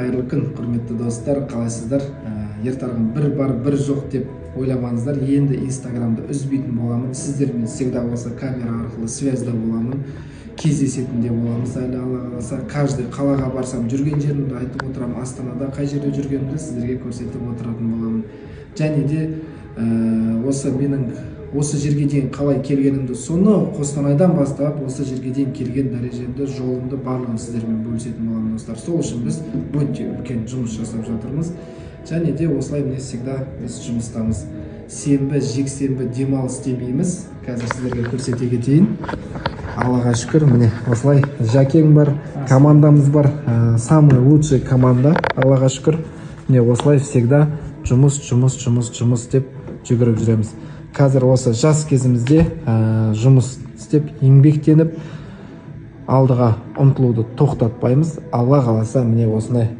Қайырлы күн, құрметті достар, қалайсыздар? Ертарғын бір бар, бір жоқ деп ойламаңыздар. Енді Инстаграмда үзбейтін боламын. Сіздермен всегда болса камера арқылы связьда боламын. Кездесетін де боламыз. Әлі Алла қаласа, каждый қалаға барсам жүрген жерімді айтып отырамын. Астанада қай жерде жүргенімді сіздерге көрсетіп отыратын боламын. Және де осы жерге дейін қалай келгенімді, соны Қостанайдан бастап осы жерге дейін келген дәрежемді, жолымды барлығын сіздермен бөлісетін боламын, достар. Сол үшін біз өте үлкен жұмыс жасап жатырмыз. Және де осылай всегда біз жұмыстамыз. Сенбі, жексенбі демалыс демейміз. Қазір сіздерге көрсете кетейін. Аллаға шүкір, міне осылай Жакең бар, командамыз бар, самый лучший команда. Аллаға шүкір, міне осылай всегда жұмыс деп жүгіріп жүреміз. Қазір осы жас кезімізде жұмыс істеп, еңбектеніп, алдыға ұмтылуды тоқтатпаймыз. Алла қаласа, міне осындай